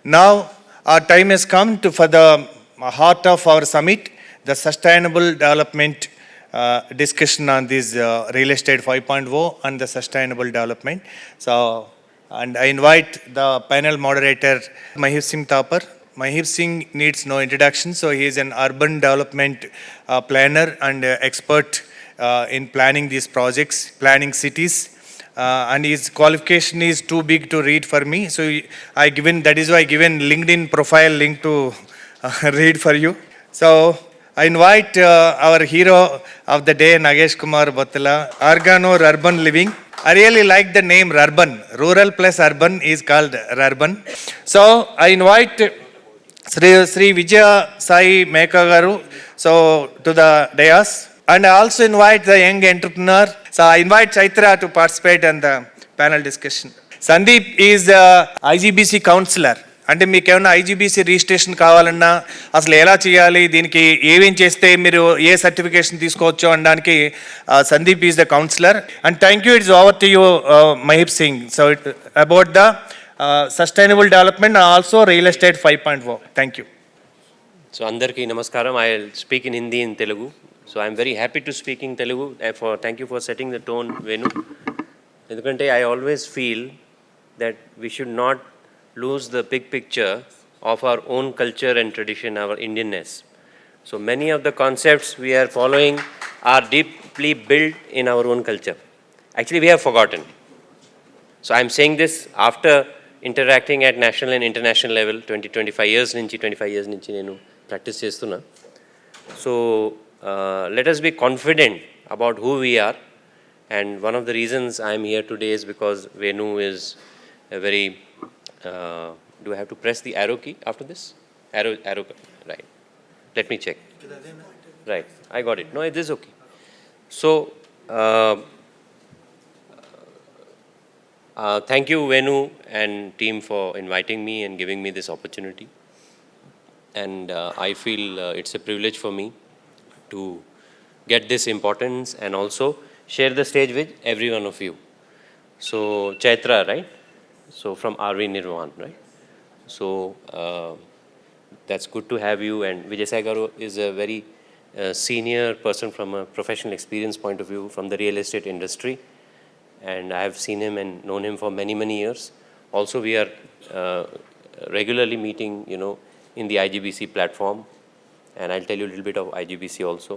Now, our time has come for the heart of our summit, the sustainable development discussion on this real estate 5.0 and the sustainable development. So, and I invite the panel moderator, Mahir Singh Thapar. Mahir Singh needs no introduction, so he is an urban development planner and expert in planning these projects, planning cities. And his qualification is too big to read for me, so that is why I given LinkedIn profile link to read for you. So I invite our hero of the day, Nagesh Kumar Battala, Organ or Urban Living. I really like the name Rurban. Rural plus urban is called Rurban. So I invite Sri Vijaya Sai Meka Garu to the dais. And I also invite the young entrepreneur. So I invite Chaitra to participate in the panel discussion. Sandeep is IGBC counselor. అంటే మీకు ఏమైనా IGBC registration కావాలన్నా అసలు ఎలా చేయాలి, దీనికి ఏమేం చేస్తే మీరు ఏ సర్టిఫికేషన్ తీసుకోవచ్చు అనడానికి Sandeep is the councillor. And thank you, it's over to you Maheep Singh. So about the sustainable development and also real estate 5.0. Thank you. So అందరికీ నమస్కారం. I speak in Hindi in Telugu. So I'm very happy to speak in Telugu. Thank you for setting the tone, Venu. Endukante I always feel that we should not lose the big picture of our own culture and tradition, our Indianness. So many of the concepts we are following are deeply built in our own culture. Actually, we have forgotten. So I'm saying this after interacting at national and international level 25 years nunchi nenu practice chestunna. So let us be confident about who we are, and one of the reasons I am here today is because Venu is a very do I have to press the arrow key after this? Arrow, right. Let me check. Right, I got it. No, it is okay. So thank you Venu and team for inviting me and giving me this opportunity, and I feel it's a privilege for me to get this importance and also share the stage with every one of you. So Chaitra, right? So from RV Nirvan, right? So that's good to have you. And Vijay Garu is a very senior person from a professional experience point of view from the real estate industry, and I have seen him and known him for many years. Also we are regularly meeting, in the IGBC platform, and I'll tell you a little bit of IGBC also.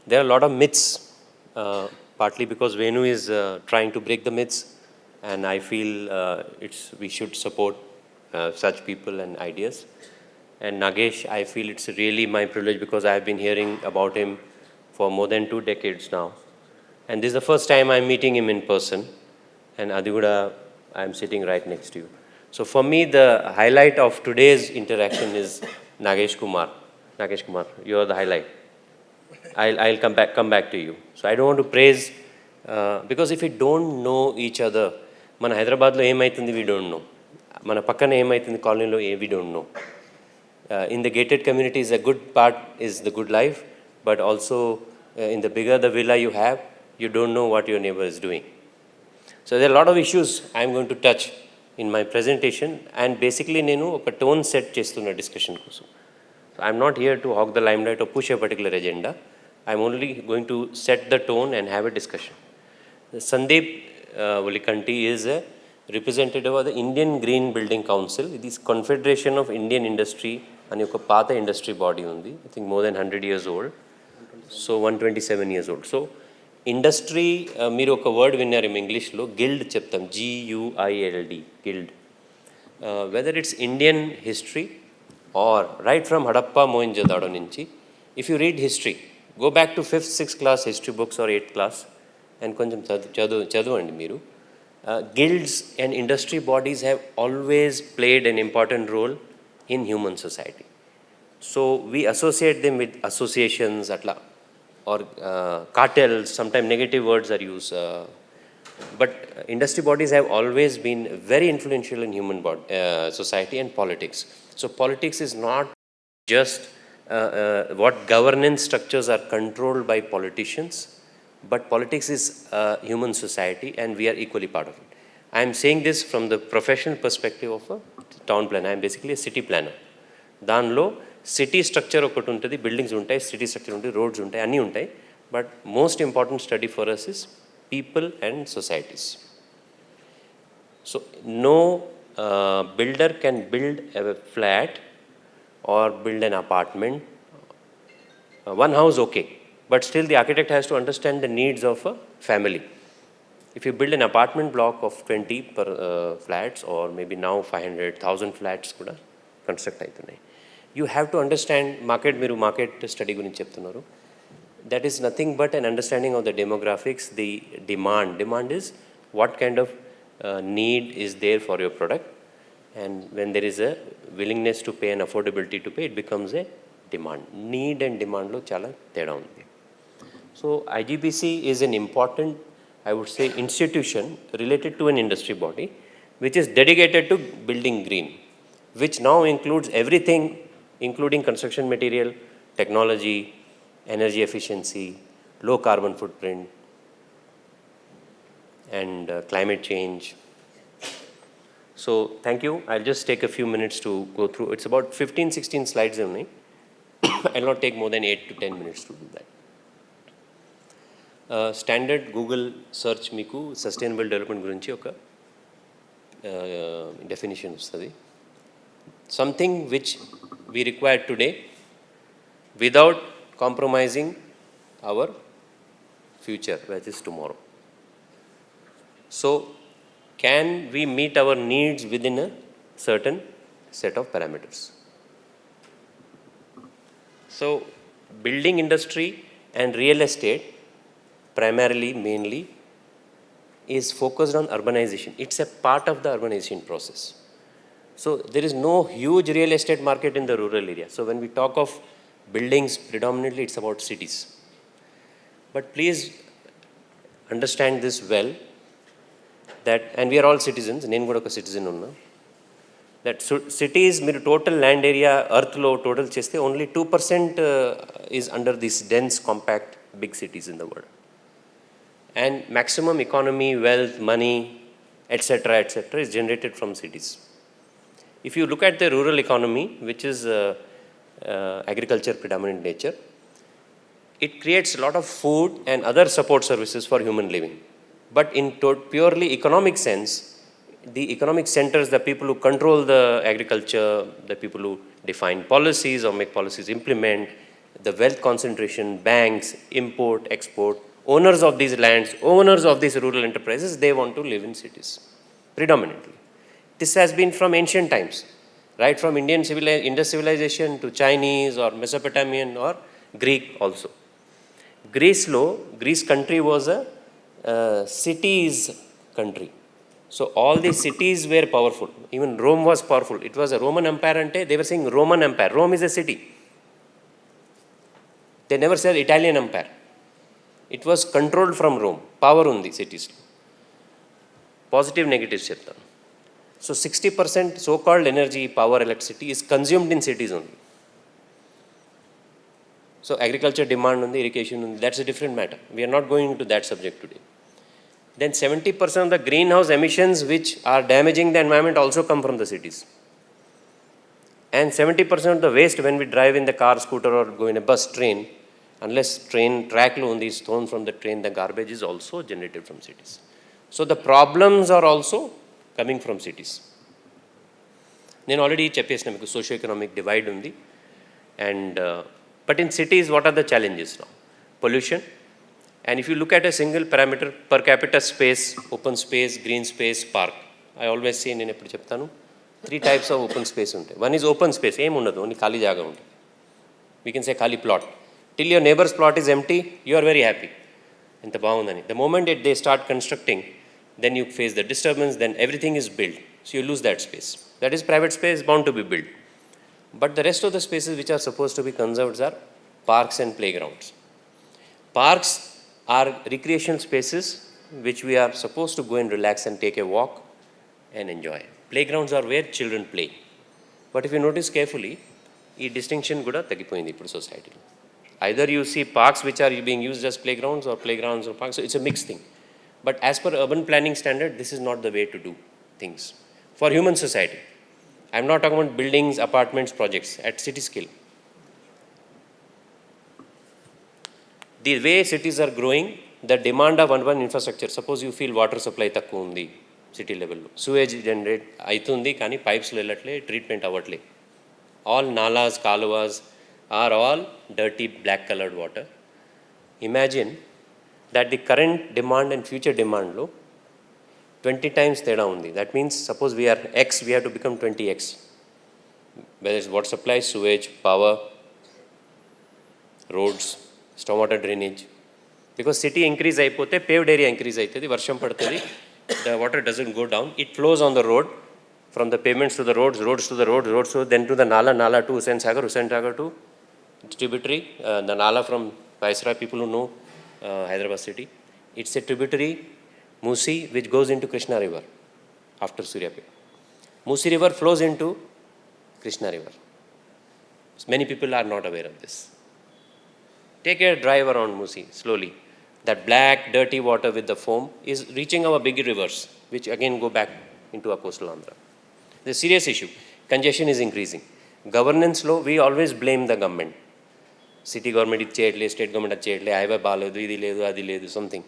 There are a lot of myths, partly because Venu is trying to break the myths, and I feel we should support such people and ideas. And Nagesh, I feel it's really my privilege because I have been hearing about him for more than 2 decades now. And this is the first time I'm meeting him in person, and Adiguda, I'm sitting right next to you. So for me, the highlight of today's interaction is Nagesh Kumar. Nagesh Kumar, you are the highlight. I'll come back to you. So I don't want to praise, because if we don't know each other, మన హైదరాబాద్లో ఏమవుతుంది we don't know. మన పక్కన ఏమవుతుంది కాలనీలో we don't know. In the gated communities, a good part is the good life, but also in the bigger the villa you have, you don't know what your neighbor is doing. So there are a lot of issues I'm going to touch in my presentation, and basically నేను ఒక tone set చేస్తున్న discussion కోసం. So I'm not here to hog the limelight or push a particular agenda. I'm only going to set the tone and have a discussion. Sandeep Volikanti is a representative of the Indian Green Building Council. It is Confederation of Indian Industry and oka paata industry body undi. I think more than 100 years old. So 127 years old. So industry, మీరు ఒక word విన్నారు in English లో guild చెప్తాం, GUILD, guild. Whether it's Indian history or right from Hadappa Mohenjo-daro nunchi, if you read history, go back to 5th, 6th class history books or 8th class and koncham chaduvandi meeru. Guilds and industry bodies have always played an important role in human society. So we associate them with associations atla, or cartels. Sometimes negative words are used, but industry bodies have always been very influential in human society and politics. So politics is not just what governance structures are controlled by politicians, but politics is human society, and we are equally part of it. I am saying this from the professional perspective of a town planner. I am basically a city planner. దానిలో city structure ఒకటి ఉంటుంది, buildings ఉంటాయి, city structure ఉంటాయి, roads ఉంటాయి, అన్నీ ఉంటాయి. But most important study for us is people and societies. So no builder can build a flat or build an apartment. One house, okay, but still the architect has to understand the needs of a family. If you build an apartment block of 20 per flats, or maybe now 500,000 flats kuda construct aitunayi, you have to understand market. Meeru market study gurinchi cheptunnaru. That is nothing but an understanding of the demographics, the demand is what kind of need is there for your product, and when there is a willingness to pay and affordability to pay, it becomes a demand. Need and demand lo chala teda undi. So IGBC is an important, I would say, institution related to an industry body which is dedicated to building green, which now includes everything, including construction material, technology, energy efficiency, low carbon footprint, and climate change. So thank you. I'll just take a few minutes to go through. It's about 15-16 slides only. I'll not take more than 8 to 10 minutes to do that. Standard Google search మీకు sustainable development గురించి ఒక definition వస్తుంది. Something which we require today without compromising our future, which is tomorrow. So can we meet our needs within a certain set of parameters? So building industry and real estate primarily, mainly, is focused on urbanization. It's a part of the urbanization process. So there is no huge real estate market in the rural area. So when we talk of buildings, predominantly it's about cities. But please understand this well, that, and we are all citizens, నేను కూడా ఒక citizen ఉన్నా, that cities మీరు total land area earthలో total చేస్తే only 2% is under these dense, compact, big cities in the world. And maximum economy, wealth, money, etc., is generated from cities. If you look at the rural economy, which is agriculture predominant nature, it creates a lot of food and other support services for human living. But in purely economic sense, the economic centers, the people who control the agriculture, the people who define policies or make policies implement, the wealth concentration, banks, import, export, owners of these lands, owners of these rural enterprises, they want to live in cities, predominantly. This has been from ancient times, right from Indus civilization to Chinese or Mesopotamian or Greek also. Greece country was a cities country. So all these cities were powerful. Even Rome was powerful. It was a Roman Empire ante, they were saying Roman Empire. Rome is a city. They never said Italian Empire. It was controlled from Rome. Power undi cities. Positive, negatives cheptanu. So 60% so-called energy, power, electricity is consumed in cities only. So agriculture demand undi, irrigation undi, that's a different matter. We are not going into that subject today. Then 70% of the greenhouse emissions which are damaging the environment also come from the cities. And 70% of the waste when we drive in the car, scooter, or go in a bus, train, unless train track lo undi is thrown from the train, the garbage is also generated from cities. So the problems are also coming from cities. నేను already చెప్పేసిన మీకు socio economic divide ఉంది. And but in cities what are the challenges now? Pollution. And if you look at a single parameter, per capita space, open space, green space, park. I always say, నేను ఎప్పుడు చెప్తాను, 3 types of open space ఉంటాయి. One is open space, ఏం ఉండదు, only ఖాళీ జాగా ఉంటుంది. We can say ఖాళీ plot. Till your neighbor's plot is empty, you are very happy. ఎంత బాగుందని. The moment they start constructing, then you face the disturbance, then everything is built. So you lose that space. That is private space bound to be built. But the rest of the spaces which are supposed to be conserved are parks and playgrounds. Parks are recreational spaces which we are supposed to go and relax and take a walk and enjoy. Playgrounds are where children play. But if you notice carefully, ఈ distinction కూడా తగ్గిపోయింది ఇప్పుడు సొసైటీలో. Either you see parks which are being used as playgrounds or playgrounds or parks, so it's a mixed thing. But as per urban planning standard, this is not the way to do things for human society. I'm not talking about buildings, apartments, projects at city scale. The way cities are growing, the demand of urban infrastructure, suppose you feel water supply takku undi city level, sewage generate aitundi kani pipes lo ellatle treatment avatle. All nalas, kaluvas are all dirty black colored water. Imagine that the current demand and future demand lo 20 times teda undi. That means suppose we are X, we have to become 20X. Whether it's water supply, sewage, power, roads, stormwater drainage. Because city increase అయిపోతే paved area increase అవుతుంది, వర్షం పడుతుంది, the water doesn't go down, it flows on the road, from the pavements to the roads, roads to the roads, roads to then to the nala, nala to Hussain Sagar to tributary, the nala from Viceroy, people who know Hyderabad city. It's a tributary, Musi, which goes into Krishna river after Suryapet. Musi river flows into Krishna river. Many people are not aware of this. Take a drive around Musi slowly. That black, dirty water with the foam is reaching our big rivers, which again go back into our coastal Andhra. It's a serious issue. Congestion is increasing. Governance law, we always blame the government. City government is cheyatle, state government is cheyatle, highway baledu, idi ledu, adi ledu, something.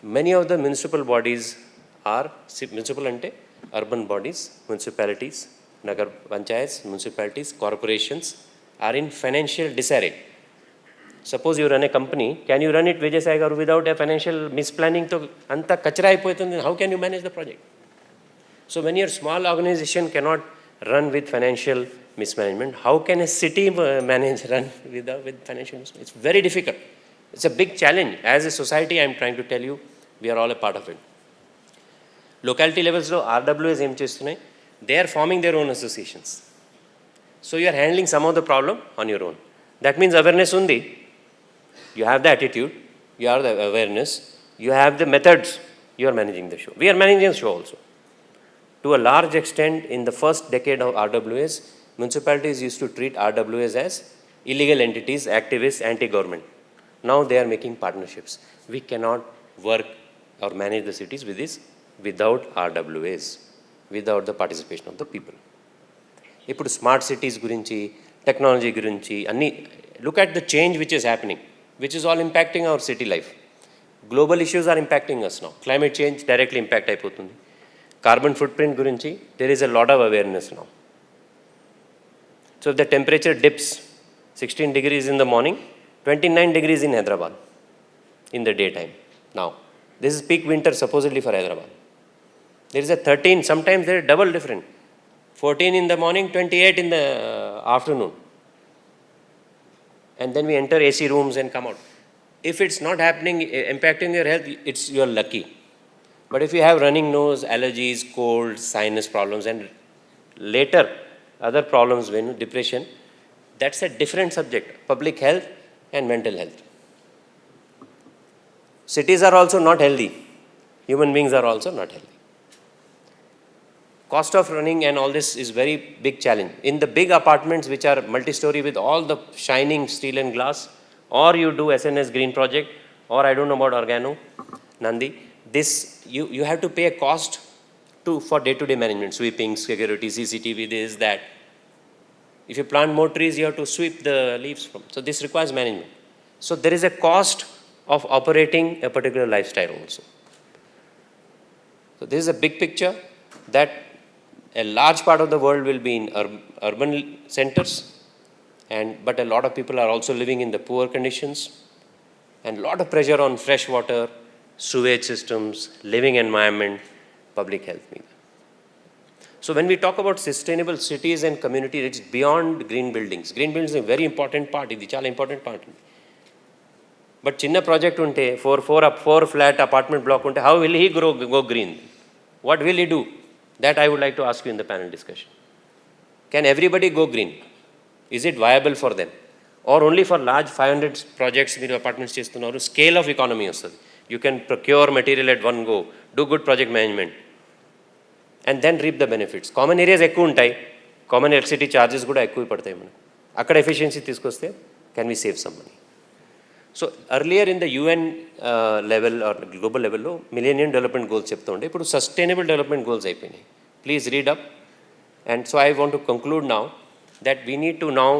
Many of the municipal bodies are, municipal ante, urban bodies, municipalities, nagar panchayats, municipalities, corporations are in financial disarray. Suppose you run a company, can you run it Vijay Saigar without a financial misplanning? To anta kachra ayipotundi, how can you manage the project? So when your small organization cannot run with financial mismanagement, how can a city manage run with financial mismanagement? It's very difficult. It's a big challenge. As a society, I'm trying to tell you, we are all a part of it. Locality levels lo RWAs em chestunnai, they are forming their own associations. So you are handling some of the problem on your own. That means awareness undi. You have the attitude, you have the awareness, you have the methods, you are managing the show. We are managing the show also. To a large extent, in the first decade of RWAs, municipalities used to treat RWAs as illegal entities, activists, anti-government. Now they are making partnerships. We cannot work or manage the cities with this without RWAs, without the participation of the people. Ippudu smart cities gurinchi, technology gurinchi, anni look at the change which is happening, which is all impacting our city life. Global issues are impacting us now. Climate change directly impact అయిపోతుంది. Carbon footprint gurinchi, there is a lot of awareness now. So if the temperature dips 16 degrees in the morning, 29 degrees in Hyderabad in the daytime now. This is peak winter supposedly for Hyderabad. There is a 13, sometimes they are double different. 14 in the morning, 28 in the afternoon. And then we enter AC rooms and come out. If it's not happening, impacting your health, you're lucky. But if you have running nose, allergies, cold, sinus problems, and later other problems, depression, that's a different subject. Public health and mental health. Cities are also not healthy. Human beings are also not healthy. Cost of running and all this is very big challenge. In the big apartments which are multi-story with all the shining steel and glass, or you do SNS green project, or I don't know about Organo, Nandi, this you have to pay a cost for day-to-day management, sweeping, security, CCTV, this, that. If you plant more trees, you have to sweep the leaves from. So this requires management. So there is a cost of operating a particular lifestyle also. So this is a big picture that a large part of the world will be in urban centers, but a lot of people are also living in the poor conditions, and a lot of pressure on fresh water, sewage systems, living environment, public health. So when we talk about sustainable cities and communities, it's beyond green buildings. Green buildings is a very important part. It's a important part. But chinna project unte, 4 flat apartment block unte, how will he go green? What will he do? That I would like to ask you in the panel discussion. Can everybody go green? Is it viable for them? Or only for large 500 projects in apartments chestunnaru, scale of economy ostadi. You can procure material at one go, do good project management, and then reap the benefits. Common areas ekku untai, common electricity charges kuda ekku padtayi manaku. Akkada efficiency teeskoste, can we save some money? So earlier in the UN level or global level లో Millennium Development Goals చెప్తూ ఉండే, ఇప్పుడు Sustainable Development Goals అయిపోయినాయి. Please read up. And so I want to conclude now that we need to now,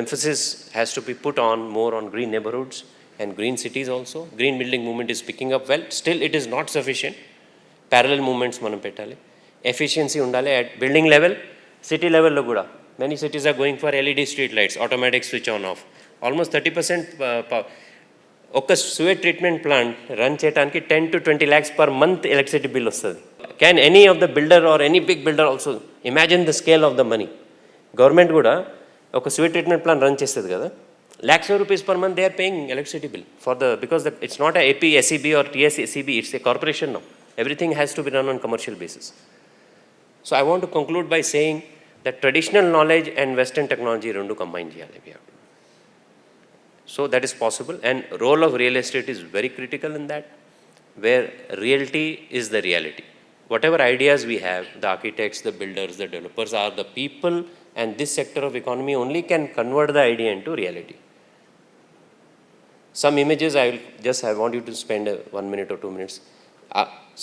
emphasis has to be put on more on green neighborhoods and green cities also. Green building movement is picking up well. Still it is not sufficient. Parallel movements మనం పెట్టాలి. Efficiency ఉండాలి at building level, city level లో కూడా. Many cities are going for LED street lights, automatic switch on off. Almost 30% ఒక sewage treatment plant run చేయడానికి 10 to 20 lakhs per month electricity bill వస్తుంది. Can any of the builder or any big builder also imagine the scale of the money? Government కూడా ఒక sewage treatment plant run చేస్తుంది కదా, lakhs of rupees per month they are paying electricity bill for the, because it's not a AP SEB or TS SEB, it's a corporation now. Everything has to be done on commercial basis. So I want to conclude by saying that traditional knowledge and Western technology rendu combine cheyali. So that is possible, and role of real estate is very critical in that, where realty is the reality. Whatever ideas we have, the architects, the builders, the developers are the people, and this sector of economy only can convert the idea into reality. Some images I want you to spend 1 minute or 2 minutes.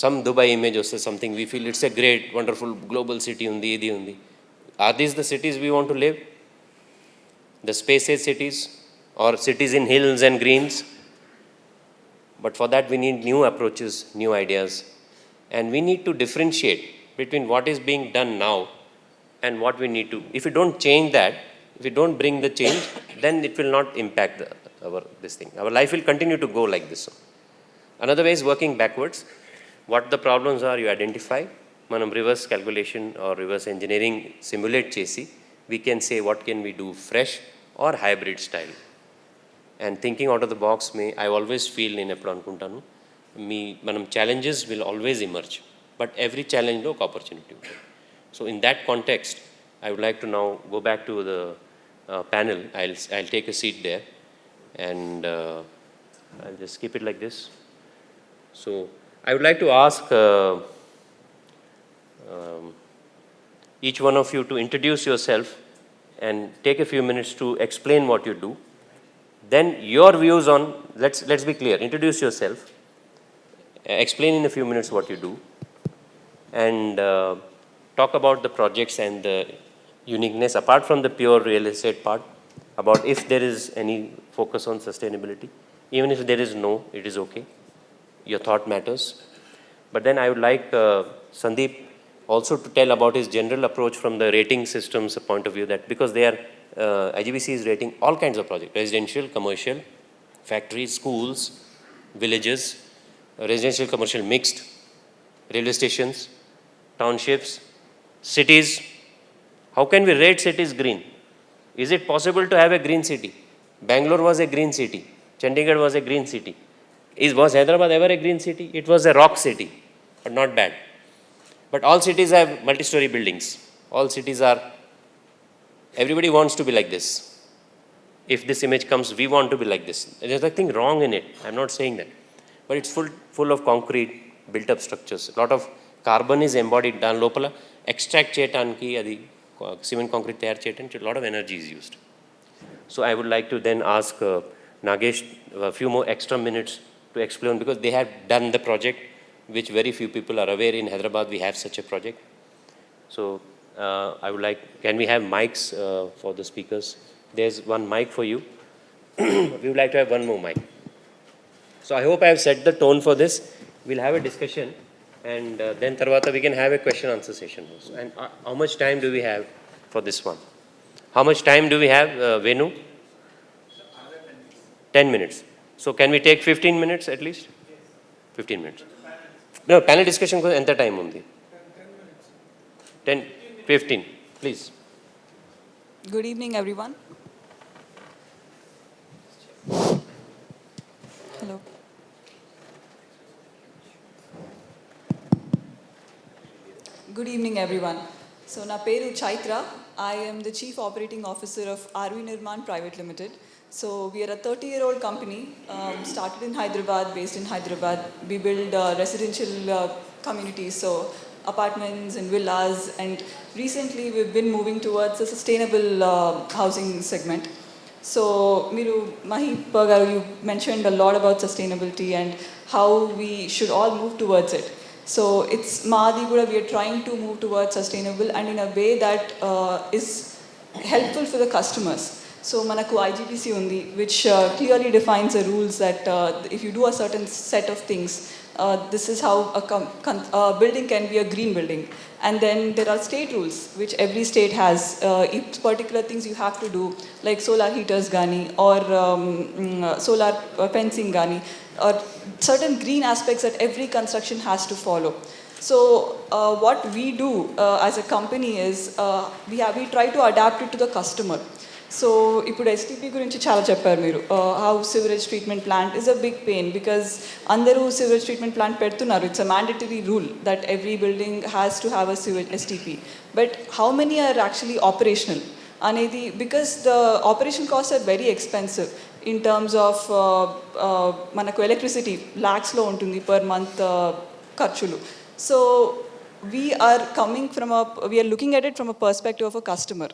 Some Dubai image or something, we feel it's a great, wonderful global city undi, idi undi. Are these the cities we want to live? The space age cities or cities in hills and greens? But for that we need new approaches, new ideas, and we need to differentiate between what is being done now and what we need to. If we don't change that, if we don't bring the change, then it will not impact this thing. Our life will continue to go like this. Another way is working backwards. What the problems are, you identify. Manam reverse calculation or reverse engineering simulate chesi, we can say what can we do fresh or hybrid style. And thinking out of the box, I always feel in eppudu anukuntanu, manam challenges will always emerge, but every challenge lo opportunity. So in that context, I would like to now go back to the panel. I'll take a seat there, and I'll just keep it like this. So I would like to ask each one of you to introduce yourself and take a few minutes to explain what you do. Then your views on, let's be clear, introduce yourself, explain in a few minutes what you do, and talk about the projects and the uniqueness apart from the pure real estate part, about if there is any focus on sustainability. Even if there is no, it is okay. Your thought matters. But then I would like Sandeep also to tell about his general approach from the rating systems point of view, that because they are, IGBC is rating all kinds of projects, residential, commercial, factories, schools, villages, residential, commercial, mixed, railway stations, townships, cities. How can we rate cities green? Is it possible to have a green city? Bangalore was a green city. Chandigarh was a green city. Was Hyderabad ever a green city? It was a rock city, but not bad. But all cities have multi-story buildings. All cities are, everybody wants to be like this. If this image comes, we want to be like this. There's nothing wrong in it. I'm not saying that. But it's full of concrete, built-up structures. A lot of carbon is embodied. Dan lopala extract cheyataniki, adi cement concrete tayar cheyataniki, a lot of energy is used. So I would like to then ask Nagesh a few more extra minutes to explain, because they have done the project, which very few people are aware. In Hyderabad we have such a project. So I would like, can we have mics for the speakers? There's one mic for you. We would like to have one more mic. So I hope I have set the tone for this. We'll have a discussion, and then tarvata we can have a question answer session also. And how much time do we have for this one? How much time do we have, Venu? 10 minutes. So can we take 15 minutes at least? 15 minutes. No, panel discussion ko enta time undi? 10, 15, please. Good evening, everyone. Hello. Good evening, everyone. So, na peru Chaitra. I am the Chief Operating Officer of RV Nirman Private Limited. So, we are a 30-year-old company, started in Hyderabad, based in Hyderabad. We build residential communities, so apartments and villas, and recently we've been moving towards a sustainable housing segment. So, Miru Mahip garu, you mentioned a lot about sustainability and how we should all move towards it. So it's Maadi Guda, we are trying to move towards sustainable and in a way that is helpful for the customers. So manaku IGBC undi, which clearly defines the rules that if you do a certain set of things, this is how a building can be a green building. And then there are state rules, which every state has. Particular things you have to do, like solar heaters gani, or solar fencing gani, or certain green aspects that every construction has to follow. So what we do as a company is we try to adapt it to the customer. So ఇప్పుడు STP గురించి చాలా చెప్పారు మీరు. How sewerage treatment plant is a big pain because అందరూ sewerage treatment plant పెడుతున్నారు. It's a mandatory rule that every building has to have a sewerage STP. But how many are actually operational అనేది, because the operation cost are very expensive in terms of మనకు electricity ల్యాక్స్లో ఉంటుంది per month ఖర్చులు. సో we are looking at it from a perspective of a customer.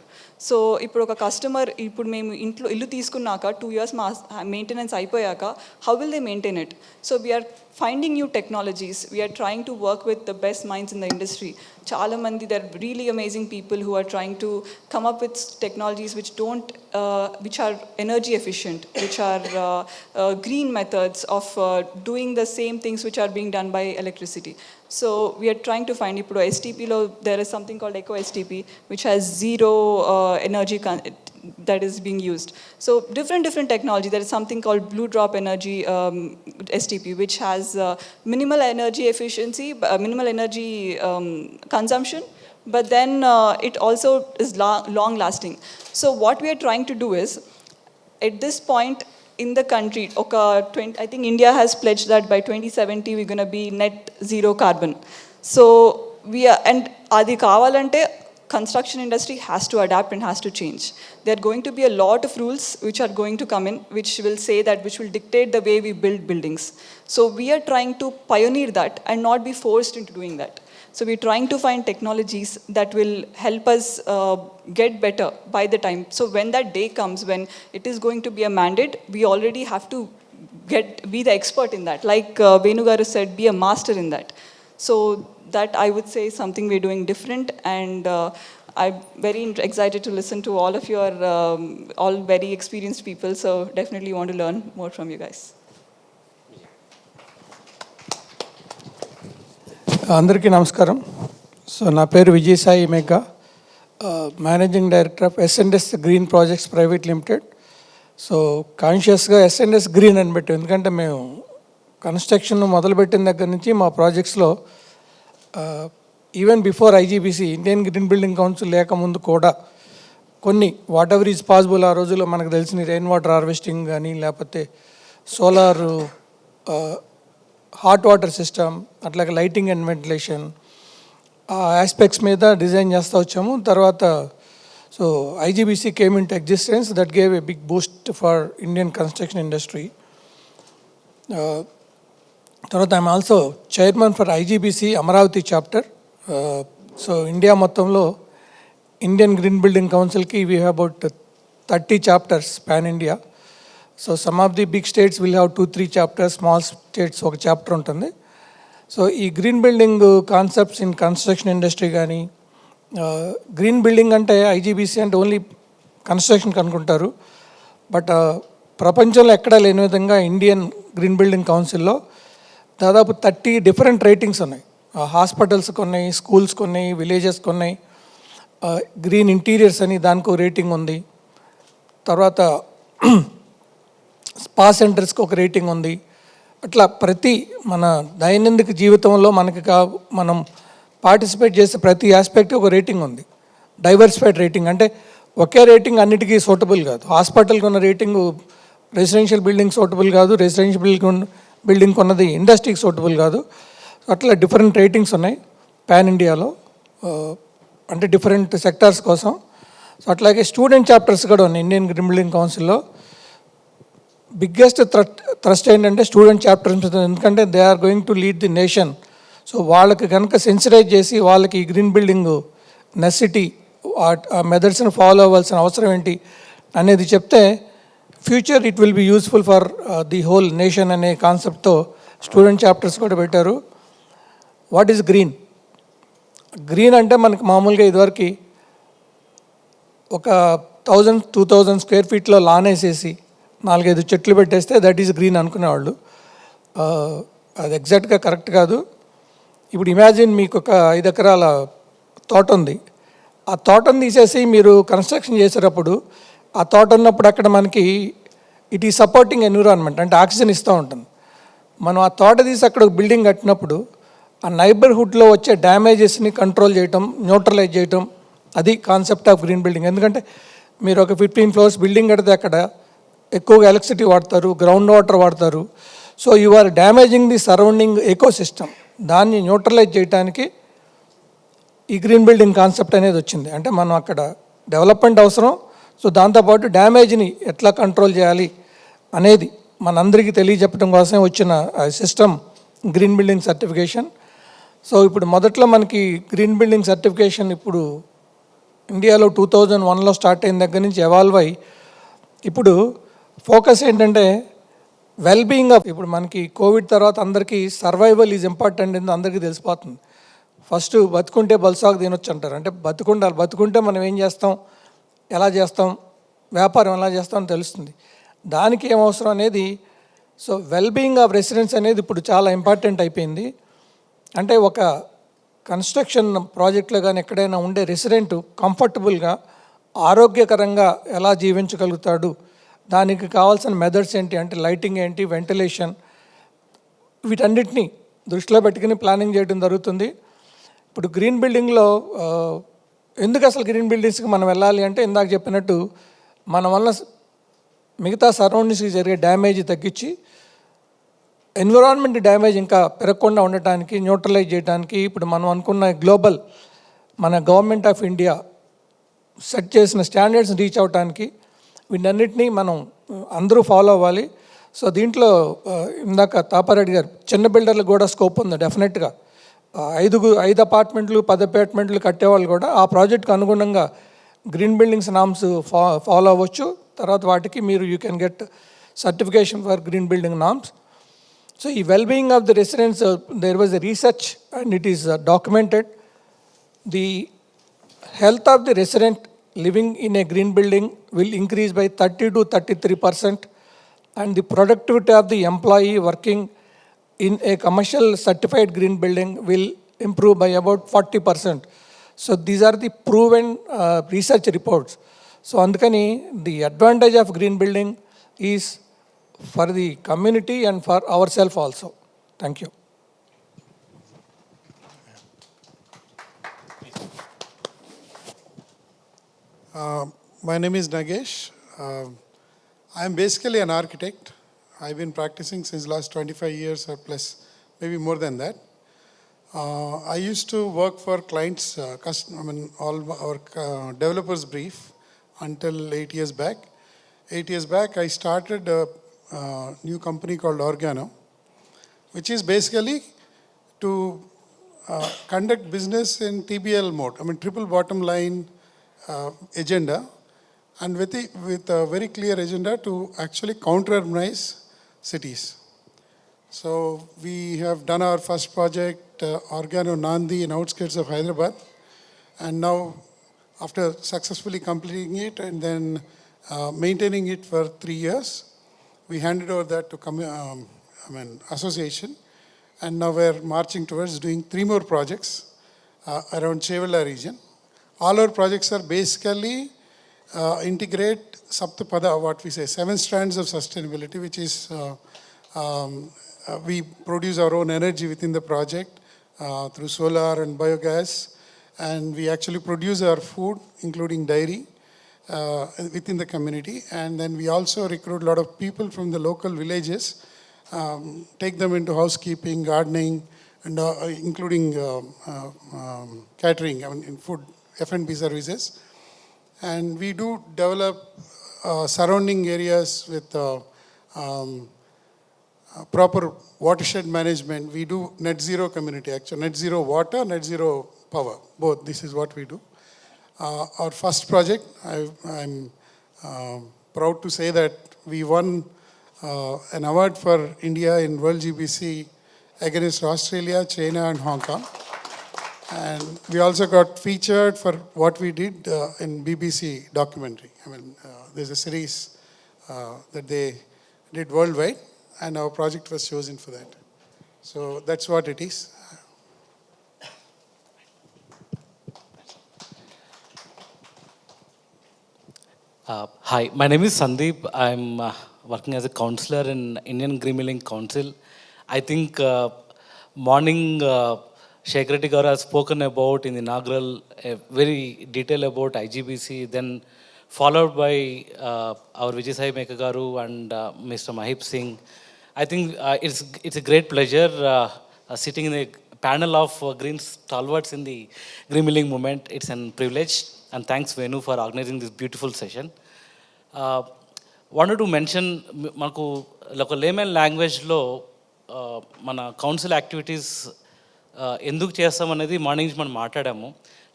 So ఇప్పుడు ఒక customer ఇప్పుడు మేము ఇల్లు తీసుకున్నాక 2 years మా మెయింటెనెన్స్ అయిపోయాక how will they maintain it? So we are finding new technologies. We are trying to work with the best minds in the industry. Chaala mandi, there are really amazing people who are trying to come up with technologies which are energy efficient, which are green methods of doing the same things which are being done by electricity. So we are trying to find, ipudu STP lo there is something called Eco STP, which has zero energy that is being used. So different technology. There is something called blue drop energy STP, which has minimal energy efficiency, minimal energy consumption, but then it also is long lasting. So what we are trying to do is, at this point in the country, I think India has pledged that by 2070 we're going to be net zero carbon. So we are, and adi kavalante construction industry has to adapt and has to change. There are going to be a lot of rules which are going to come in, which will say that, which will dictate the way we build buildings. So we are trying to pioneer that and not be forced into doing that. So we're trying to find technologies that will help us get better by the time. So when that day comes, when it is going to be a mandate, we already have to be the expert in that. Like Venu Garu said, be a master in that. So that, I would say, is something we're doing different, and I'm very excited to listen to all of your all very experienced people. So definitely want to learn more from you guys. అందరికీ నమస్కారం. So నా పేరు Vijayasai Megha, managing director of S&S green projects private limited. So కాన్షియస్గా S&S green అని పెట్టాం, ఎందుకంటే మేము construction మొదలుపెట్టిన దగ్గర నుంచి మా ప్రాజెక్ట్స్లో even before IGBC Indian green building council లేకముందు కూడా కొన్ని వాట్ ఎవర్ ఈజ్ పాసిబుల్, ఆ రోజుల్లో మనకు తెలిసిన రెయిన్ వాటర్ హార్వెస్టింగ్ కానీ, లేకపోతే సోలార్ హాట్ వాటర్ సిస్టమ్, అట్లాగే లైటింగ్ అండ్ వెంటిలేషన్ ఆస్పెక్ట్స్ మీద డిజైన్ చేస్తూ వచ్చాము. తర్వాత so IGBC came into existence, that gave a big boost for Indian construction industry. తర్వాత I'm also chairman for IGBC Amaravati chapter. So India మొత్తంలో Indian green building కౌన్సిల్కి we have about 30 chapters pan India. So some of the big states will have 2-3 chapters, small states ఒక chapter ఉంటుంది. So ఈ green building concepts in construction industry కానీ, green building అంటే IGBC అంటే only కన్స్ట్రక్షన్కి అనుకుంటారు, but ప్రపంచంలో ఎక్కడా లేని విధంగా ఇండియన్ గ్రీన్ బిల్డింగ్ కౌన్సిల్లో దాదాపు 30 డిఫరెంట్ రేటింగ్స్ ఉన్నాయి. హాస్పిటల్స్కి ఉన్నాయి, స్కూల్స్కి ఉన్నాయి, విలేజెస్కి ఉన్నాయి. గ్రీన్ ఇంటీరియర్స్ అని దానికి రేటింగ్ ఉంది. తర్వాత స్పా సెంటర్స్కి ఒక రేటింగ్ ఉంది. అట్లా ప్రతి మన దైనందిక జీవితంలో మనం పార్టిసిపేట్ చేసే ప్రతి ఆస్పెక్ట్ ఒక రేటింగ్ ఉంది. డైవర్సిఫైడ్ రేటింగ్ అంటే ఒకే రేటింగ్ అన్నిటికీ సూటబుల్ కాదు. హాస్పిటల్కి ఉన్న రేటింగ్ రెసిడెన్షియల్ బిల్డింగ్ సూటబుల్ కాదు, రెసిడెన్షియల్ బిల్డింగ్ ఉన్నది ఇండస్ట్రీకి సూటబుల్ కాదు. అట్లా డిఫరెంట్ రేటింగ్స్ ఉన్నాయి పాన్ ఇండియాలో, అంటే డిఫరెంట్ సెక్టార్స్ కోసం. సో అట్లాగే స్టూడెంట్ చాప్టర్స్ కూడా ఉన్నాయి ఇండియన్ గ్రీన్ బిల్డింగ్ కౌన్సిల్లో. బిగ్గెస్ట్ థ్రస్ట్ ఏంటంటే స్టూడెంట్ చాప్టర్స్, ఎందుకంటే they are going to lead the nation. So వాళ్ళకి కనుక సెన్సిటైజ్ చేసి వాళ్ళకి ఈ గ్రీన్ బిల్డింగ్ నెసిటీ, ఆ మెథడ్స్ని ఫాలో అవ్వాల్సిన అవసరం ఏంటి అనేది చెప్తే future it will be useful for the whole nation అనే కాన్సెప్ట్తో స్టూడెంట్ చాప్టర్స్ కూడా పెట్టారు. What is green? గ్రీన్ అంటే మనకి మామూలుగా ఇదివరకు ఒక 1000-2000 స్క్వేర్ ఫీట్లో లాన్ వేసేసి 4-5 చెట్లు పెట్టేస్తే దట్ ఈస్ గ్రీన్ అనుకునేవాళ్ళు. అది ఎగ్జాక్ట్గా కరెక్ట్ కాదు. ఇప్పుడు ఇమాజిన్ మీకు ఒక 5 ఎకరాల తోట ఉంది. ఆ తోటను తీసేసి మీరు కన్స్ట్రక్షన్ చేసేటప్పుడు ఆ తోట ఉన్నప్పుడు అక్కడ మనకి ఇట్ ఈ సపోర్టింగ్ ఎన్విరాన్మెంట్, అంటే ఆక్సిజన్ ఇస్తూ ఉంటుంది. మనం ఆ తోట తీసి అక్కడ ఒక బిల్డింగ్ కట్టినప్పుడు ఆ నైబర్హుడ్లో వచ్చే డ్యామేజెస్ని కంట్రోల్ చేయటం, న్యూట్రలైజ్ చేయటం, అది కాన్సెప్ట్ ఆఫ్ గ్రీన్ బిల్డింగ్. ఎందుకంటే మీరు ఒక 15 ఫ్లోర్స్ బిల్డింగ్ కడితే అక్కడ ఎక్కువగా ఎలక్ట్రిసిటీ వాడతారు, గ్రౌండ్ వాటర్ వాడతారు. So you are damaging the surrounding ecosystem. దాన్ని న్యూట్రలైజ్ చేయడానికి ఈ గ్రీన్ బిల్డింగ్ కాన్సెప్ట్ అనేది వచ్చింది. అంటే మనం అక్కడ డెవలప్మెంట్ అవసరం, సో దాంతోపాటు డ్యామేజ్ని ఎట్లా కంట్రోల్ చేయాలి అనేది మనందరికీ తెలియజెప్పడం కోసం వచ్చిన system green building certification. So ఇప్పుడు మొదట్లో మనకి గ్రీన్ బిల్డింగ్ సర్టిఫికేషన్ ఇప్పుడు ఇండియాలో 2001లో స్టార్ట్ అయిన దగ్గర నుంచి ఎవాల్వ్ అయ్యి ఇప్పుడు ఫోకస్ ఏంటంటే వెల్బీయింగ్ ఆఫ్, ఇప్పుడు మనకి కోవిడ్ తర్వాత అందరికీ సర్వైవల్ ఈజ్ ఇంపార్టెంట్ అని అందరికీ తెలిసిపోతుంది. ఫస్ట్ బతుకుంటే బల్సాగు తినొచ్చు అంటారు. అంటే బతుకుంటే మనం ఏం చేస్తాం, ఎలా చేస్తాం, వ్యాపారం ఎలా చేస్తాం అని తెలుస్తుంది. దానికి ఏం అవసరం అనేది, సో వెల్బీయింగ్ ఆఫ్ రెసిడెంట్స్ అనేది ఇప్పుడు చాలా ఇంపార్టెంట్ అయిపోయింది. అంటే ఒక కన్స్ట్రక్షన్ ప్రాజెక్ట్లో కానీ ఎక్కడైనా ఉండే రెసిడెంట్ కంఫర్టబుల్గా ఆరోగ్యకరంగా ఎలా జీవించగలుగుతాడు, దానికి కావాల్సిన మెథడ్స్ ఏంటి, అంటే లైటింగ్ ఏంటి, వెంటిలేషన్, వీటన్నిటిని దృష్టిలో పెట్టుకుని ప్లానింగ్ చేయడం జరుగుతుంది. ఇప్పుడు గ్రీన్ బిల్డింగ్లో ఎందుకు అసలు గ్రీన్ బిల్డింగ్స్కి మనం వెళ్ళాలి అంటే, ఇందాక చెప్పినట్టు మన వల్ల మిగతా సరౌండింగ్స్కి జరిగే డ్యామేజ్ తగ్గించి ఎన్విరాన్మెంట్ డ్యామేజ్ ఇంకా పెరగకుండా ఉండటానికి, న్యూట్రలైజ్ చేయడానికి ఇప్పుడు మనం అనుకున్న గ్లోబల్ మన గవర్నమెంట్ ఆఫ్ ఇండియా సెట్ చేసిన స్టాండర్డ్స్ రీచ్ అవడానికి వీటన్నిటినీ మనం అందరూ ఫాలో అవ్వాలి. సో దీంట్లో ఇందాక తాపారెడ్డి గారు, చిన్న బిల్డర్లకు కూడా స్కోప్ ఉంది డెఫినెట్గా. 5 అపార్ట్మెంట్లు 10 అపార్ట్మెంట్లు కట్టేవాళ్ళు కూడా ఆ ప్రాజెక్ట్కి అనుగుణంగా గ్రీన్ బిల్డింగ్స్ నామ్స్ ఫాలో అవ్వచ్చు. తర్వాత వాటికి మీరు you can get certification for green building norms. So ఈ wellbeing of the residents, there was a research and it is documented. The health of the resident living in a green building will increase by 30 to 33%, and the productivity of the employee working in a commercial certified green building will improve by about 40%. So these are the proven research reports. So andukani the advantage of green building is for the community and for ourselves also. Thank you. My name is Nagesh. I am basically an architect. I've been practicing since last 25 years or plus, maybe more than that. I used to work for clients, all our developers brief until 8 years back. 8 years back, I started a new company called Organo, which is basically to conduct business in TBL mode. Triple bottom line agenda, and with a very clear agenda to actually counter-urbanize cities. So we have done our first project, Organo Nandi, in outskirts of Hyderabad, and now after successfully completing it and then maintaining it for 3 years, we handed over that to association, and now we're marching towards doing 3 more projects around Chevilla region. All our projects are basically integrate Saptapada, what we say, 7 strands of sustainability, which is we produce our own energy within the project through solar and biogas, and we actually produce our food, including dairy, within the community. And then we also recruit a lot of people from the local villages, take them into housekeeping, gardening, and including catering, in food, F&B services. And we do develop surrounding areas with proper watershed management. We do net zero community, actually net zero water, net zero power, both. This is what we do. Our first project, I'm proud to say that we won an award for India in World GBC against Australia, China, and Hong Kong. And we also got featured for what we did in BBC documentary. I mean, there's a series that they did worldwide, and our project was chosen for that. So that's what it is. Hi, my name is Sandeep. I'm working as a counselor in Indian Green Building Council. I think morning Shekhar Reddy Garu has spoken about in the inaugural a very detail about IGBC, then followed by our Vijay Sai Meka Garu and Mr. Mahip Singh. I think it's a great pleasure sitting in a panel of green stalwarts in the green building movement. It's a privilege, and thanks Venu for organizing this beautiful session. Wanted to mention మనకు ఒక lemon లాంగ్వేజ్లో మన council activities ఎందుకు చేస్తామనేది morning నుంచి మనం మాట్లాడాము.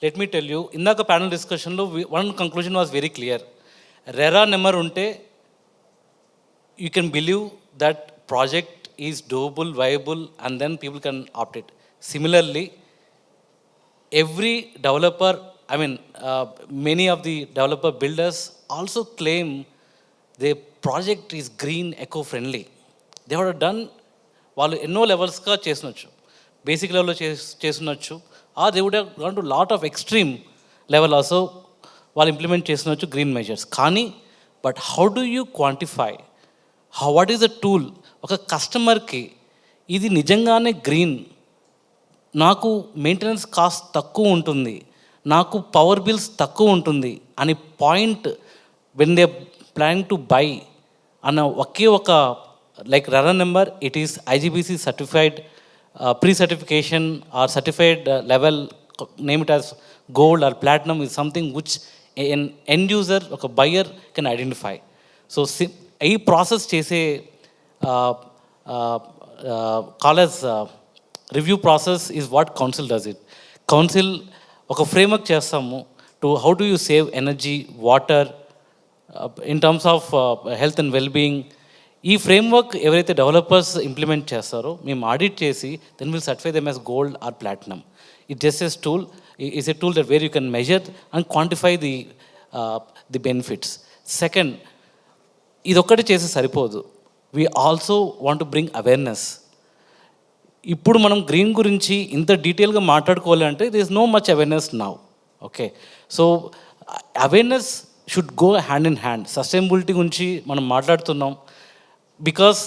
Let me tell you, ఇందాక panel డిస్కషన్లో one conclusion was very clear. RERA number ఉంటే you can believe that project is doable, viable, and then people can opt it. Similarly, every developer, many of the developer builders also claim their project is green, eco-friendly. They would have done, వాళ్ళు ఎన్నో లెవెల్స్గా చేసినచ్చు, basic లెవెల్లో చేసినచ్చు, or they would have gone to lot of extreme level also వాళ్ళు implement చేసినచ్చు green measures. కానీ but how do you quantify, what is the tool? ఒక కస్టమర్కి ఇది నిజంగానే గ్రీన్, నాకు మెయింటెనెన్స్ కాస్ట్ తక్కువ ఉంటుంది, నాకు పవర్ బిల్స్ తక్కువ ఉంటుంది అని point when they planning to buy అన్న ఒకే ఒక like RERA number, it is IGBC certified pre-certification or certified level, name it as gold or platinum, is something which an end user, a buyer can identify. So ఈ process చేసే call as review process is what council does it. Council ఒక framework చేస్తాము to how do you save energy, water, in terms of health and wellbeing. ఈ framework ఎవరైతే developers implement చేస్తారో మేము audit చేసి then will certify them as gold or platinum. It just as tool, is a tool that where you can measure and quantify the benefits. Second, ఇదొక్కటి చేసి సరిపోదు, we also want to bring awareness. ఇప్పుడు మనం గ్రీన్ గురించి ఇంత డీటెయిల్గా మాట్లాడుకోవాలి అంటే there is no much awareness now. Okay, so awareness should go hand in hand. Sustainability గురించి మనం మాట్లాడుతున్నాం because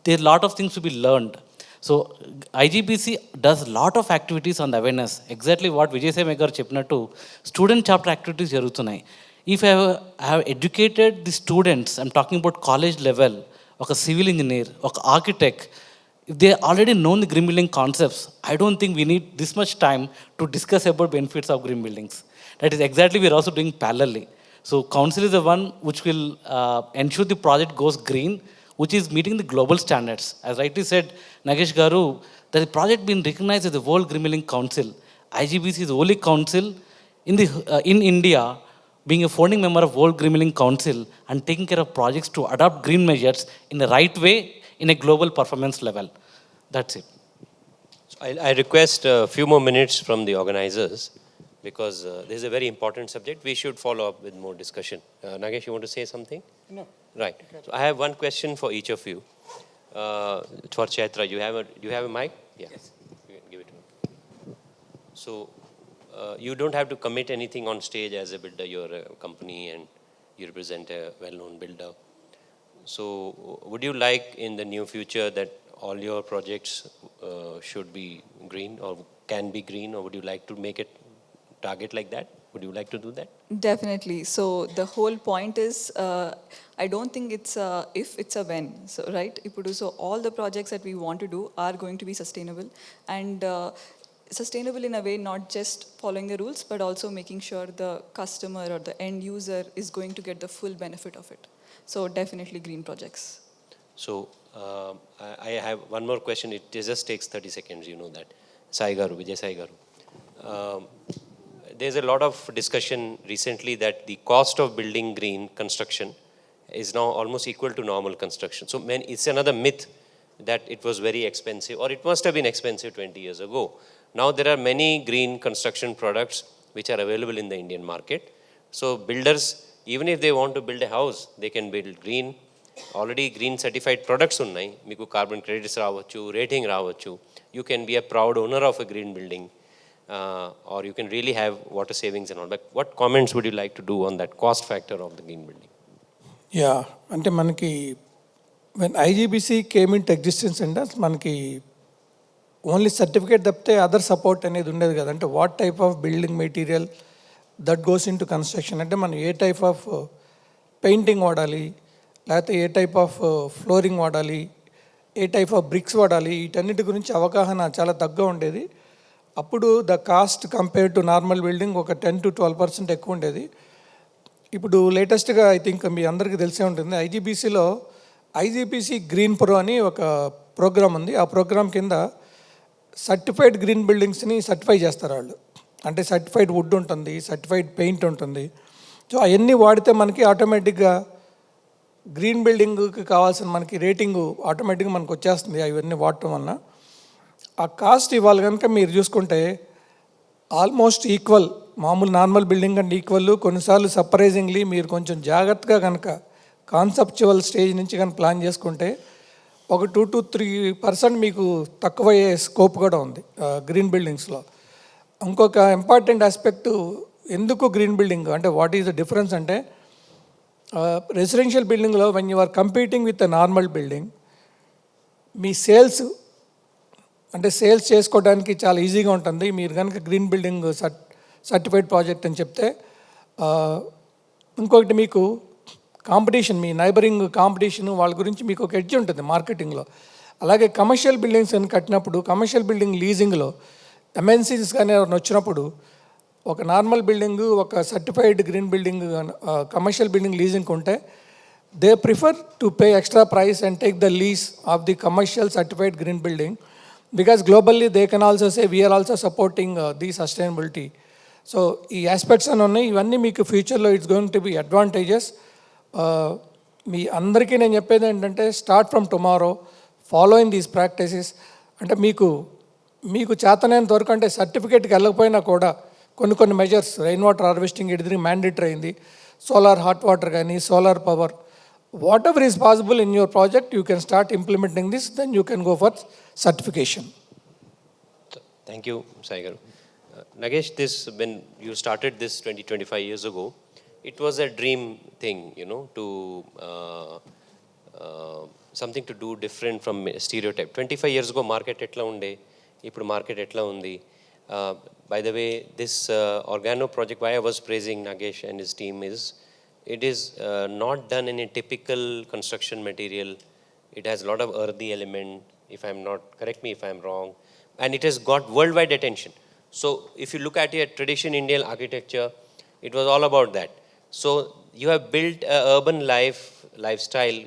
there are a lot of things to be learned. So IGBC does a lot of activities on the awareness. Exactly what Vijay Sai Meka cheppinattu student chapter activities jarugutunnayi. If I have educated the students, I'm talking about college level, oka civil engineer, oka architect, if they already know the green building concepts, I don't think we need this much time to discuss about benefits of green buildings. That is exactly we are also doing parallelly. So council is the one which will ensure the project goes green, which is meeting the global standards. As rightly said Nagesh Garu, that the project been recognized as the World Green Building Council. IGBC is the only council in India being a founding member of World Green Building Council and taking care of projects to adopt green measures in the right way in a global performance level. That's it. So I request a few more minutes from the organizers, because this is a very important subject. We should follow up with more discussion. Nagesh, you want to say something? No. Right. So I have one question for each of you. For Chaitra, you have a mic? Yeah. Yes. You can give it to me. So you don't have to commit anything on stage as a builder. You're a company and you represent a well-known builder. So would you like in the near future that all your projects should be green or can be green, or would you like to make it target like that? Would you like to do that? Definitely. So the whole point is, I don't think it's a if, it's a when. So right, so all the projects that we want to do are going to be sustainable, and sustainable in a way not just following the rules, but also making sure the customer or the end user is going to get the full benefit of it. So definitely green projects. So I have one more question. It just takes 30 seconds. You know that. Sai Garu, Vijay Sai Garu. There's a lot of discussion recently that the cost of building green construction is now almost equal to normal construction. So it's another myth that it was very expensive, or it must have been expensive 20 years ago. Now there are many green construction products which are available in the Indian market. So builders, even if they want to build a house, they can build green. Already green certified products unnai. Meeku carbon credits raavachu, rating raavachu. You can be a proud owner of a green building, or you can really have water savings and all. But what comments would you like to do on that cost factor of the green building? Yeah అంటే మనకి when IGBC came into existence అంటే మనకి only certificate తప్పితే other support అనేది ఉండేది కదా. అంటే what type of building material that goes in to construction, అంటే మనం ఏ టైప్ ఆఫ్ పెయింటింగ్ వాడాలి, లేకపోతే ఏ టైప్ ఆఫ్ ఫ్లోరింగ్ వాడాలి, ఏ టైప్ ఆఫ్ బ్రిక్స్ వాడాలి, వీటన్నిటి గురించి అవగాహన చాలా తక్కువ ఉండేది. అప్పుడు the cost compare to normal building ఒక 10 to 12% ఎక్కువ ఉండేది. ఇప్పుడు లేటెస్ట్గా ఐ థింక్ మీ అందరికీ తెలిసే ఉంటుంది, ఐజీబీసీలో ఐజీబీసీ గ్రీన్ ప్రో అని ఒక ప్రోగ్రామ్ ఉంది. ఆ ప్రోగ్రామ్ కింద సర్టిఫైడ్ గ్రీన్ బిల్డింగ్స్ని సర్టిఫై చేస్తారు వాళ్ళు. అంటే సర్టిఫైడ్ వుడ్ ఉంటుంది, సర్టిఫైడ్ పెయింట్ ఉంటుంది. సో అవన్నీ వాడితే మనకి ఆటోమేటిక్గా గ్రీన్ బిల్డింగ్కి కావాల్సిన మనకి రేటింగు ఆటోమేటిక్గా మనకు వచ్చేస్తుంది అవన్నీ వాడటం వలన. ఆ కాస్ట్ ఇవాళ కనుక మీరు చూసుకుంటే ఆల్మోస్ట్ ఈక్వల్, మామూలు నార్మల్ బిల్డింగ్ అండ్ ఈక్వల్. కొన్నిసార్లు సర్ప్రైజింగ్లీ మీరు కొంచెం జాగ్రత్తగా కనుక కాన్సెప్చువల్ స్టేజ్ నుంచి కనుక ప్లాన్ చేసుకుంటే ఒక 2 to 3% మీకు తక్కువయ్యే స్కోప్ కూడా ఉంది గ్రీన్ బిల్డింగ్స్లో. ఇంకొక ఇంపార్టెంట్ ఆస్పెక్ట్, ఎందుకు గ్రీన్ బిల్డింగ్ అంటే వాట్ ఈస్ ద డిఫరెన్స్ అంటే, రెసిడెన్షియల్ బిల్డింగ్లో when you are competing with a normal building, మీ సేల్స్ అంటే సేల్స్ చేసుకోవడానికి చాలా ఈజీగా ఉంటుంది మీరు కనుక గ్రీన్ బిల్డింగ్ సర్టిఫైడ్ ప్రాజెక్ట్ అని చెప్తే. ఇంకొకటి మీకు కాంపిటీషన్, మీ నైబరింగ్ కాంపిటీషన్ వాళ్ళ గురించి మీకు ఒక ఎడ్జ్ ఉంటుంది మార్కెటింగ్లో. అలాగే కమర్షియల్ బిల్డింగ్స్ అని కట్టినప్పుడు, కమర్షియల్ బిల్డింగ్ లీజింగ్లో ఎంఎన్సీస్ కానీ ఎవరైనా వచ్చినప్పుడు, ఒక నార్మల్ బిల్డింగ్ ఒక certified green building commercial building leasing ఉంటే they prefer to pay extra price and take the lease of the commercial certified green building, because globally they can also say we are also supporting the sustainability. So ఈ aspects అని ఉన్నాయి. ఇవన్నీ మీకు ఫ్యూచర్లో it's going to be advantages. మీ అందరికీ నేను చెప్పేది ఏంటంటే, start from tomorrow following these practices. అంటే మీకు చేతనైనంత వరకు, అంటే సర్టిఫికేట్కి వెళ్ళకపోయినా కూడా కొన్ని మెజర్స్, రెయిన్ వాటర్ హార్వెస్టింగ్ ఇది మ్యాండేటరీ అయింది, సోలార్ హాట్ వాటర్ కానీ solar power, whatever is possible in your project, you can start implementing this, then you can go for certification. Thank you, Sai Garu. Nagesh, when you started this 25 years ago, it was a dream thing, to something to do different from stereotype. 25 years ago, market etla unde, ippudu market etla undi. By the way, this organo project, why I was praising Nagesh and his team is, it is not done in a typical construction material. It has a lot of earthy element, if I'm not, correct me if I'm wrong. And it has got worldwide attention. So if you look at a traditional Indian architecture, it was all about that. So you have built an urban lifestyle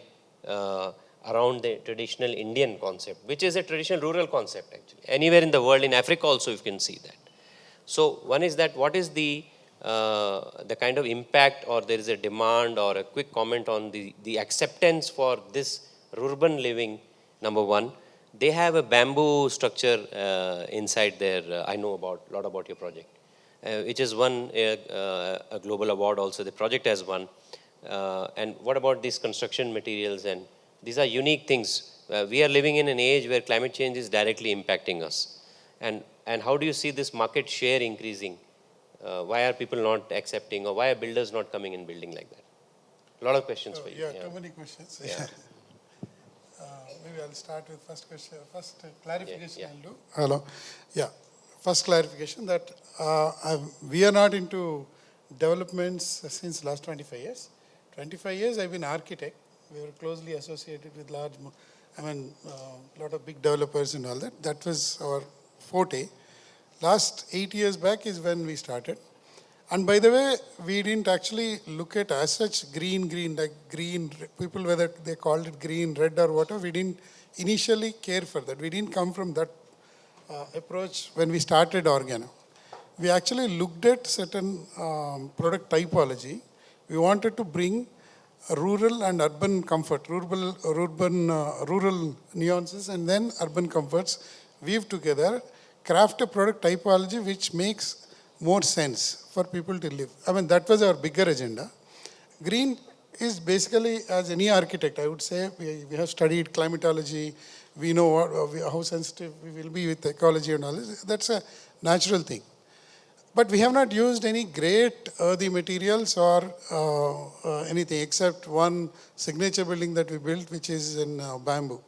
around the traditional Indian concept, which is a traditional rural concept actually. Anywhere in the world, in Africa also you can see that. So one is that, what is the kind of impact, or there is a demand, or a quick comment on the acceptance for this urban living? Number one, they have a bamboo structure inside there. I know a lot about your project, which has won a global award also. The project has won. And what about these construction materials? And these are unique things. We are living in an age where climate change is directly impacting us. And how do you see this market share increasing? Why are people not accepting, or why are builders not coming and building like that? A lot of questions for you. Yeah, too many questions. Yeah. Maybe I'll start with first question. First clarification I'll do. Hello. Yeah. First clarification that we are not into developments since last 25 years. 25 years I've been architect. We were closely associated with lot of big developers and all that. That was our forte. Last 8 years back is when we started. And by the way, we didn't actually look at as such green, like green, people whether they called it green, red or whatever, we didn't initially care for that. We didn't come from that approach when we started Organo. We actually looked at certain product typology. We wanted to bring rural and urban comfort, rural nuances and then urban comforts weave together, craft a product typology which makes more sense for people to live. I mean, that was our bigger agenda. Green is basically, as any architect, I would say, we have studied climatology, we know how sensitive we will be with ecology and all this. That's a natural thing. But we have not used any great earthy materials or anything except one signature building that we built, which is in bamboo.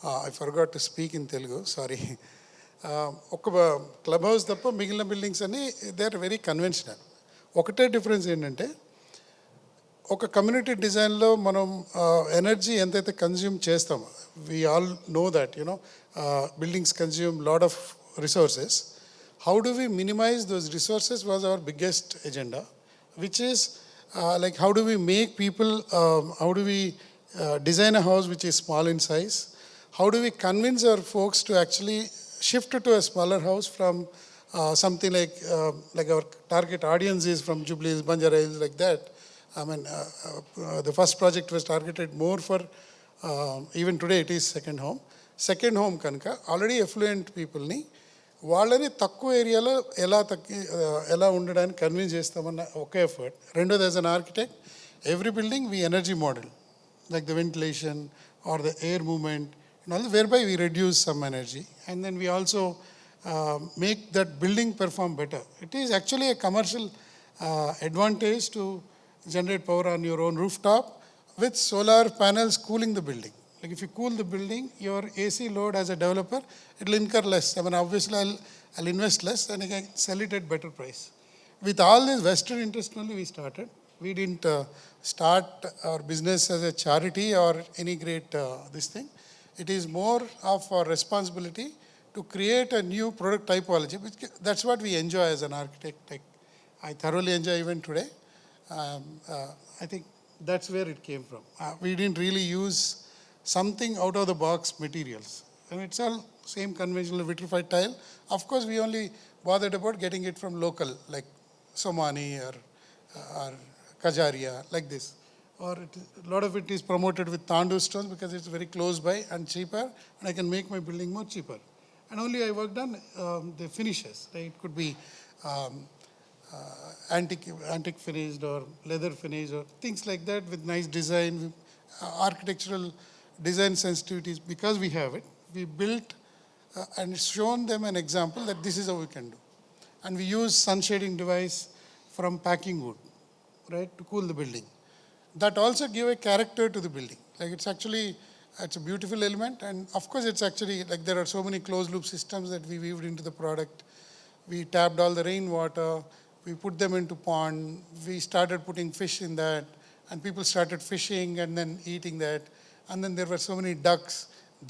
I forgot to speak in Telugu, sorry. ఒక club house తప్ప మిగిలిన buildings అన్ని they are very conventional. ఒకటే difference ఏంటంటే ఒక community డిజైన్లో మనం energy ఎంతైతే కన్జ్యూమ్ చేస్తామో, we all know that buildings consume lot of resources. How do we minimize those resources was our biggest agenda, which is like how do we make people, how do we design a house which is small in size? How do we convince our folks to actually shift to a smaller house from something like our target audience is from Jubilees, Banjara Hills, like that. I mean, the first project was targeted more for, even today it is second home. Second home kanka, already affluent people ni, వాళ్ళని తక్కువ ఏరియాలో ఎలా ఉండడానికి convince చేస్తామన్న ఒకే effort. రెండోది, as an architect, every building we energy model like the ventilation or the air movement and all, where by we reduce some energy and then we also make that building perform better. It is actually a commercial advantage to generate power on your own rooftop with solar panels cooling the building. Like if you cool the building, your AC load as a developer, it will incur less. I mean, obviously I'll invest less and I can sell it at better price. With all this vested interest only we started. We didn't start our business as a charity or any great this thing. It is more of our responsibility to create a new product typology. That's what we enjoy as an architect. Like, I thoroughly enjoy even today. I think that's where it came from. We didn't really use something out of the box materials. And it's all same conventional vitrified tile. Of course, we only bothered about getting it from local, like Somani or Kajaria, like this. Or a lot of it is promoted with Tandu stones because it's very close by and cheaper, and I can make my building more cheaper. And only I worked on the finishes. Right? It could be antique finished or leather finished or things like that with nice design, architectural design sensitivities. Because we have it, we built and shown them an example that this is how we can do. And we use sun shading device from packing wood, right, to cool the building. That also give a character to the building. Like it's a beautiful element, and of course it's actually like there are so many closed loop systems that we weaved into the product. We tapped all the rainwater, we put them into pond, we started putting fish in that, and people started fishing and then eating that. And then there were so many ducks,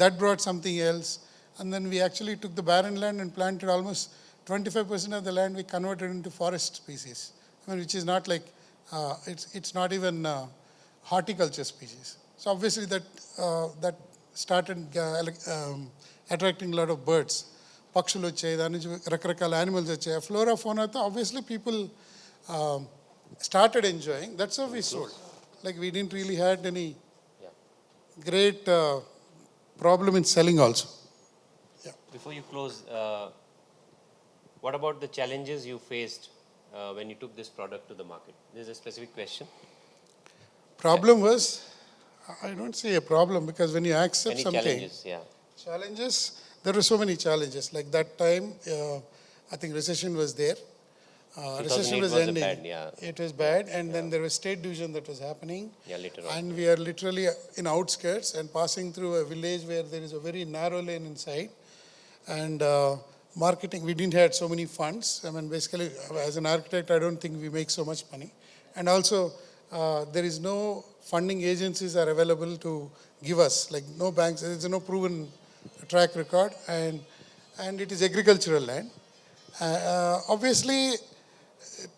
that brought something else. And then we actually took the barren land and planted almost 25% of the land we converted into forest species. I mean, which is not like, it's not even horticulture species. So obviously that started attracting a lot of birds. Pakshulu వచ్చాయి, దాని నుంచి రకరకాల animals వచ్చాయి. Flora, fauna, obviously people started enjoying. That's how we sold. Like we didn't really had any great problem in selling also. Yeah. Before you close, what about the challenges you faced when you took this product to the market? This is a specific question. Problem was, I don't say a problem because when you accept Any something. challenges? Yeah. Challenges, there were so many challenges. Like that time, I think recession was there. Recession 2008 was was ending. bad, yeah. It was bad, and then there was state division that was happening. Yeah, later on. And we are literally in outskirts and passing through a village where there is a very narrow lane inside. And marketing, we didn't have so many funds. I mean, basically, as an architect, I don't think we make so much money. And also, there is no funding agencies are available to give us, like no banks, there is no proven track record, and it is agricultural land. Obviously,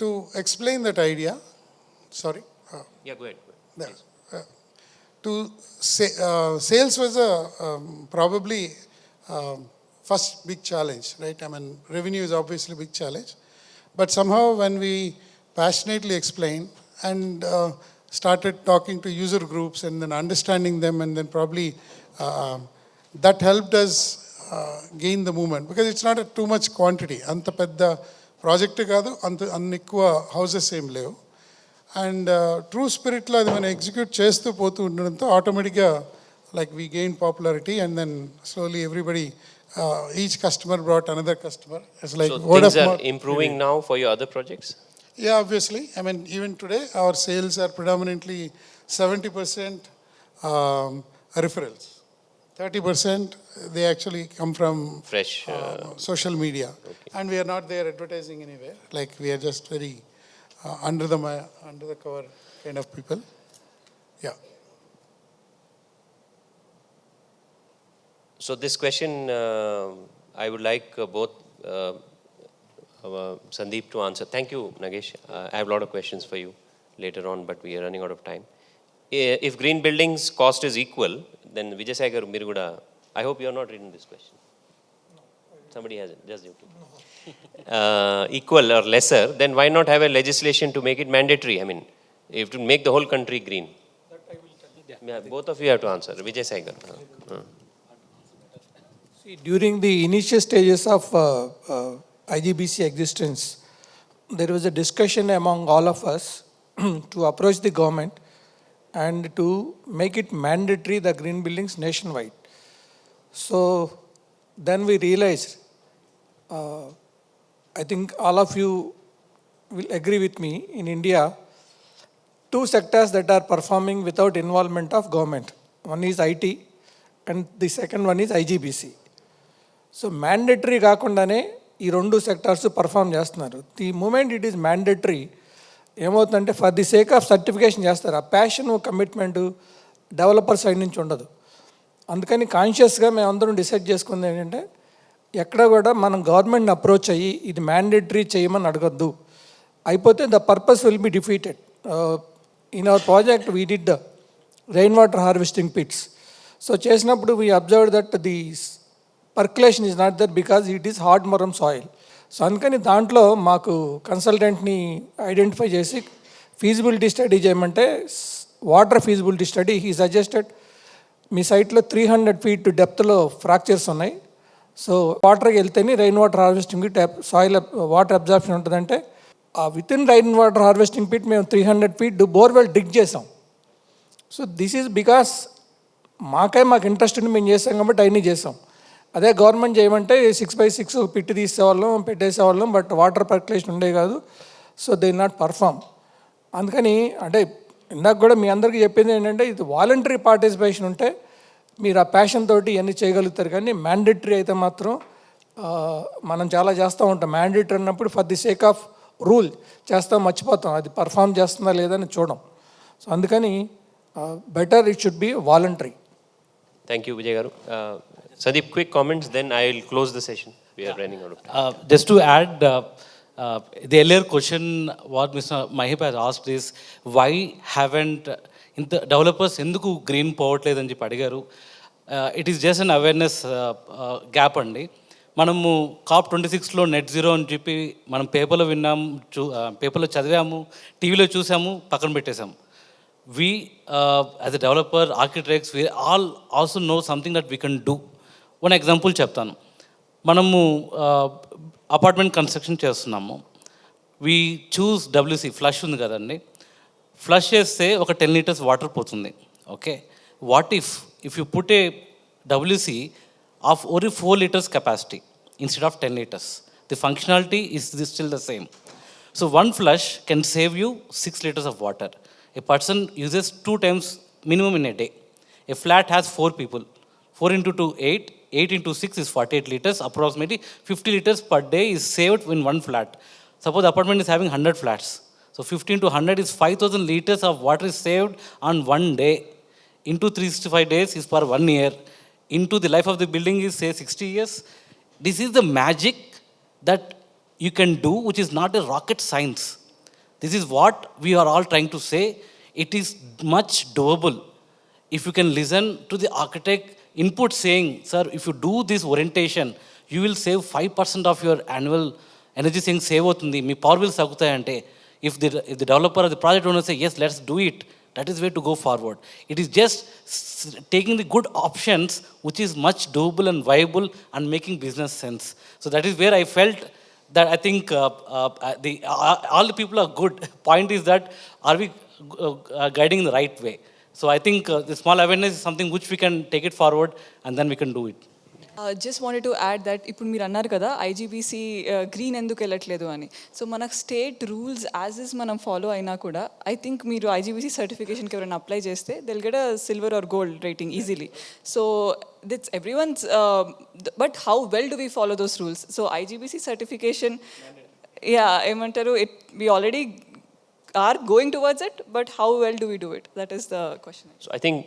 to explain that idea, sorry. Yeah, go ahead. Sales was probably first big challenge, right? I mean, revenue is obviously a big challenge. But somehow when we passionately explain and started talking to user groups and then understanding them, and then probably that helped us gain the movement, because it's not a too much quantity. Anta pedda project kaadu, anta annikuva houses em levu. And true spiritlo అది మనం execute చేస్తూ పోతూ ఉండడంతో ఆటోమేటిక్గా like we gained popularity, and then slowly everybody, each customer brought another customer. It's like So word things of are mouth. improving now for your other projects? Yeah, obviously. I mean, even today, our sales are predominantly 70% referrals. 30% they actually come from Fresh. social media. Okay. And we are not there advertising anywhere. Like, we are just very under the cover kind of people. Yeah. So this question, I would like both Sandeep to answer. Thank you, Nagesh. I have a lot of questions for you later on, but we are running out of time. If green buildings cost is equal, then Vijay Sagar Miruguda, I hope you are not reading this question. Somebody has it, just joking. Equal or lesser, then why not have a legislation to make it mandatory? I mean, if to make the whole country green. That I will tell you. Yeah, both of you have to answer. Vijay Sagar. See, during the initial stages of IGBC existence, there was a discussion among all of us to approach the government and to make it mandatory, the green buildings nationwide. So then we realized, I think all of you will agree with me, in India, two sectors that are performing without involvement of government. One is IT and the second one is IGBC. So mandatory కాకుండానే ఈ రెండు sectors perform చేస్తున్నారు. The moment it is mandatory ఏమవుతుందంటే for the sake of certification చేస్తారు. ఆ passion commitment developer side నుంచి ఉండదు. అందుకని కాన్షియస్గా మేమందరం డిసైడ్ చేసుకుంది ఏంటంటే ఎక్కడ కూడా మనం గవర్నమెంట్ని అప్రోచ్ అయ్యి ఇది మ్యాండేటరీ చేయమని అడగద్దు. అయిపోతే the purpose will be defeated. In our project we did the rain water harvesting pits. So చేసినప్పుడు we observe that the percolation is not there because it is hard murram soil. So అందుకని దాంట్లో మాకు కన్సల్టెంట్ని identify చేసి feasibility study చేయమంటే water feasibility study he suggested మీ సైట్లో 300 feet డెప్త్లో ఫ్రాక్చర్స్ ఉన్నాయి. సో వాటర్కి వెళ్తేనే rain water harvesting pit soil water absorption ఉంటుందంటే ఆ with in rain water harvesting pit మేము 300 feet బోర్వెల్ డిగ్ చేసాం. సో దిస్ ఈజ్ బికాస్ మాకు ఇంట్రెస్ట్ ఉండి మేము చేసాం కాబట్టి అవన్నీ చేసాం. అదే గవర్నమెంట్ చేయమంటే 6x6 పిట్టి తీసేవాళ్ళం పెట్టేసేవాళ్ళం, బట్ వాటర్ పర్కులేషన్ ఉండే కాదు. So they not perform. అందుకని అంటే ఇందాక కూడా మీ అందరికీ చెప్పింది ఏంటంటే ఇది వాలంటరీ పార్టిసిపేషన్ ఉంటే మీరు ఆ ప్యాషన్ తోటి ఇవన్నీ చేయగలుగుతారు. కానీ మ్యాండేటరీ అయితే మాత్రం మనం చాలా చేస్తూ ఉంటాం. మ్యాండేటరీ అన్నప్పుడు for the sake of rule చేస్తాం, మర్చిపోతాం అది పర్ఫామ్ చేస్తుందా లేదని చూడం. సో అందుకని better it should be voluntary. Thank you, Vijay Garu. Sandeep, quick comments, then I will close the session. We are running out of time. Just to add, the earlier question what Mr. Mahip has asked is, why haven't the developers ఎందుకు green పోవట్లేదని చెప్పి అడిగారు. It is just an awareness gap అండి. మనము COP26లో net zero అని చెప్పి మనం పేపర్లో విన్నాము, పేపర్లో చదివాము, టీవీలో చూసాము, పక్కన పెట్టేశాము. We as a developer, architects, we all also know something that we can do. One example చెప్తాను. మనము అపార్ట్మెంట్ కన్స్ట్రక్షన్ చేస్తున్నాము. we choose WC, ఫ్లష్ ఉంది కదండి. ఫ్లష్ చేస్తే ఒక 10 liters వాటర్ పోతుంది. Okay, what if you put a WC of only 4 liters capacity instead of 10 liters? The functionality is still the same. So one flush can save you 6 liters of water. A person uses 2 times minimum in a day. A flat has 4 people. 4 into 2, 8. 8 into 6 is 48 liters. Approximately 50 liters per day is saved in one flat. Suppose the apartment is having 100 flats. So 15 to 100 is 5,000 liters of water is saved on one day. Into 365 days is per 1 year. Into the life of the building is say 60 years. This is the magic that you can do, which is not a rocket science. This is what we are all trying to say. It is much doable. If you can listen to the architect input saying, sir, if you do this orientation, you will save 5% of your annual energy save అవుతుంది, మీ power bills తగ్గుతాయంటే, if the developer or the project owner say, yes, let's do it, That is where to go forward. It is just taking the good options, which is much doable and viable and making business sense. So that is where I felt that I think all the people are good. Point is that are we guiding in the right way? So I think the small awareness is something which we can take it forward and then we can do it. Just wanted to add that ఇప్పుడు మీరు అన్నారు కదా IGBC green ఎందుకు వెళ్ళట్లేదు అని. So మనకు state rules as is మనం follow అయినా కూడా ఐ థింక్ మీరు ఐజీబీసీ సర్టిఫికేషన్కి ఎవరైనా అప్లై చేస్తే they'll get a silver or gold rating easily. So that's everyone's, but how well do we follow those rules? So IGBC certification, yeah ఏమంటారు, it we already are going towards it, but how well do we do it? That is the question. So I think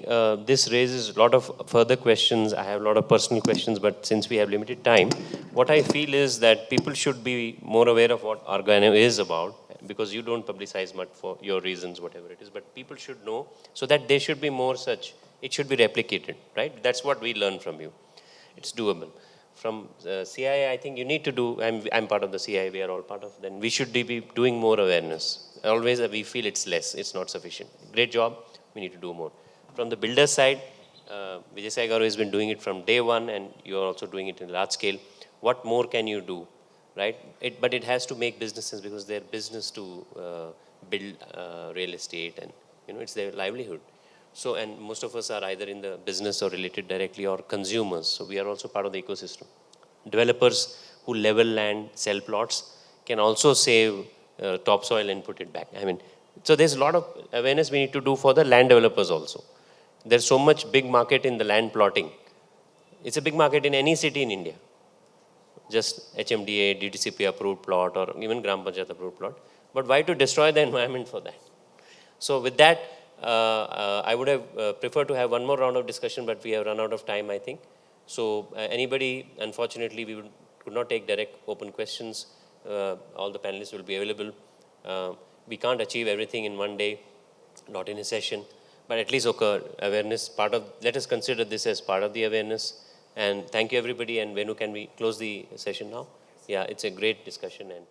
this raises a lot of further questions. I have a lot of personal questions, but since we have limited time, what I feel is that people should be more aware of what Organo is about, because you don't publicize much for your reasons, whatever it is, but people should know, so that there should be more such. It should be replicated, right? That's what we learn from you. It's doable. From CII, I think you need to do, I'm part of the CII, we are all part of, then we should be doing more awareness. Always we feel it's less, it's not sufficient. Great job, we need to do more. From the builder side, Vijay Sai Garu has been doing it from day one, and you are also doing it in large scale. What more can you do, right? But it has to make businesses, because their business to build real estate, and it's their livelihood. So, and most of us are either in the business or related directly, or consumers. So we are also part of the ecosystem. Developers who level land, sell plots, can also save topsoil and put it back. I mean, so there's a lot of awareness we need to do for the land developers also. There's so much big market in the land plotting. It's a big market in any city in India. Just HMDA, DTCP approved plot, or even Gram Panchayat approved plot. But why to destroy the environment for that? So with that, I would have preferred to have one more round of discussion, but we have run out of time, I think. So anybody, unfortunately, we could not take direct open questions. All the panelists will be available. We can't achieve everything in one day, not in a session, but at least awareness part of. Let us consider this as part of the awareness. And thank you, everybody. And Venu, can we close the session now? Yeah, it's a great discussion. And